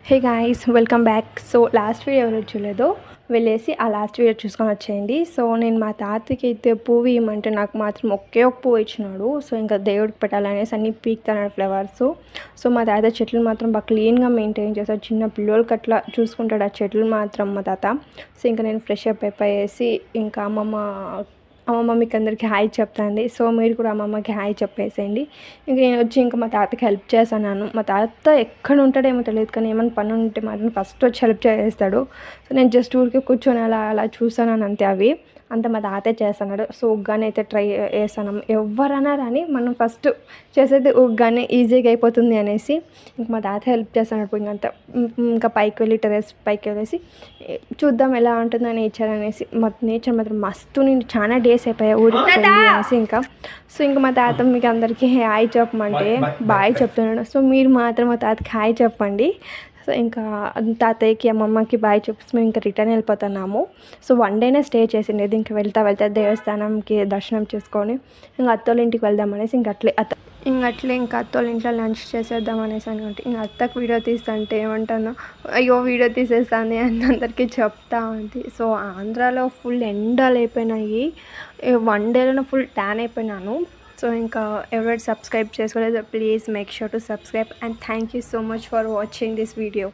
Hey guys welcome back. So last video ఎవరు చూడలేదో వెళ్ళేసి ఆ లాస్ట్ వీడియో చూసుకొని వచ్చేయండి. సో నేను మా తాతకి అయితే పువ్వు ఇవ్వమంటే నాకు మాత్రం ఒకే ఒక పువ్వు ఇచ్చినాడు. సో ఇంకా దేవుడికి పెట్టాలనేసి అన్ని పీక్తాడు ఫ్లవర్స్. సో మా తాత చెట్లు మాత్రం బాగా క్లీన్గా మెయింటైన్ చేస్తాడు. చిన్న పిల్లలకి అట్లా చూసుకుంటాడు ఆ చెట్లు మాత్రం మా తాత. సో ఇంకా నేను ఫ్రెష్ అప్ అయిపోయేసి ఇంకా అమ్మమ్మ మీకు అందరికీ హాయ్ చెప్తాంది. సో మీరు కూడా అమ్మమ్మకి హాయ్ చెప్పేసేయండి. ఇంక నేను వచ్చి ఇంకా మా తాతకి హెల్ప్ చేశాను. మా తాత ఎక్కడ ఉంటాడేమో తెలియదు, కానీ ఏమైనా పని ఉంటే మాత్రం ఫస్ట్ వచ్చి హెల్ప్ చేస్తాడు. సో నేను జస్ట్ ఊరికే కూర్చొని అలా చూసాను అంతే. అవి అంత మా తాతే చేస్తున్నాడు. సో ఉగ్గాని అయితే ట్రై చేస్తాను. ఎవరన్నా రాని మనం ఫస్ట్ చేసేది ఉగ్గాని ఈజీగా అయిపోతుంది అనేసి ఇంక మా తాత హెల్ప్ చేస్తున్నాడు. ఇంకా పైకి వెళ్ళి టెర్రస్ పైకి వెళ్ళేసి చూద్దాం ఎలా ఉంటుందో నేచర్ అనేసి. నేచర్ మాత్రం మస్తు. నేను చాలా డేస్ అయిపోయాయి ఊరికి అనేసి ఇంకా. సో ఇంకా మా తాత మీకు అందరికీ హాయ్ చెప్పమంటే బాయ్ చెప్తున్నాడు. సో మీరు మాత్రం మా తాతకి హాయ్ చెప్పండి. సో ఇంకా తాతయ్యకి అమ్మమ్మకి బాయ్ చెప్పేసి మేము ఇంకా రిటర్న్ వెళ్ళిపోతున్నాము. సో వన్ డేనే స్టే చేసిండేది. ఇంకా వెళ్తా దేవస్థానంకి దర్శనం చేసుకొని ఇంకా అత్తోళ్ళ ఇంటికి వెళ్దామనేసి ఇంకా అత్తోళ్ళ ఇంట్లో లంచ్ చేసేద్దాం అనేసి అనుకుంటే ఇంకా అత్తకు వీడియో తీస్తుంటే ఏమంటాను, అయ్యో వీడియో తీసేస్తాను అని అందరికీ చెప్తా ఉంది. సో ఆంధ్రాలో ఫుల్ ఎండలు అయిపోయినాయి. వన్ డేలోనే ఫుల్ ట్యాన్ అయిపోయినాను. సో ఇంకా ఎవరైతే సబ్స్క్రైబ్ చేసుకోలేదు please make sure to subscribe and thank you so much for watching this video.